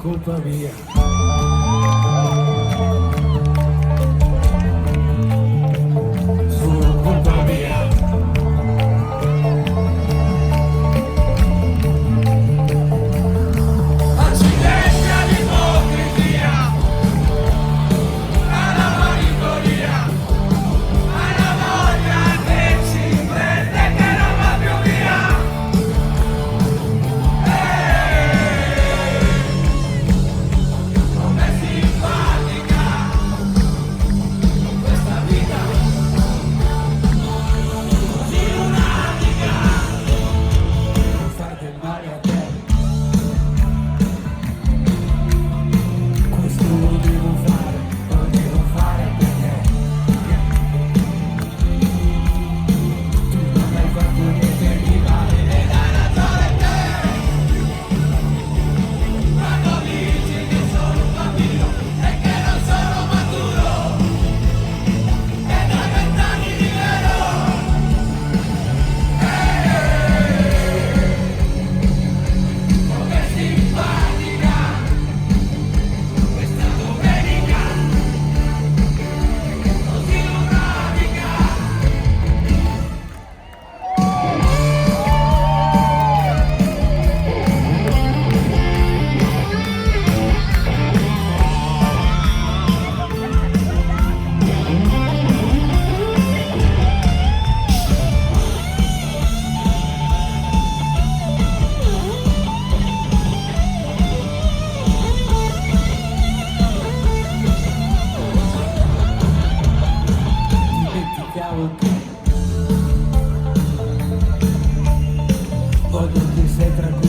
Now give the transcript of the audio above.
colpa mia. Solo colpa mia. Accidenti all'ipocrisia, alla malinconia, alla voglia che ci prende che non va più via. Com'è simpatica questa vita, così lunatica, non far del male a te. Questo lo devo fare perché tu non hai fatto niente di male e dai ragione a te. Quando dici che sono un bambino e che non sono maturo, e dai 20 anni di vero. Com'è simpatica questa domenica, così lunatica. Dimenticavo che voglio che sei tranquillo.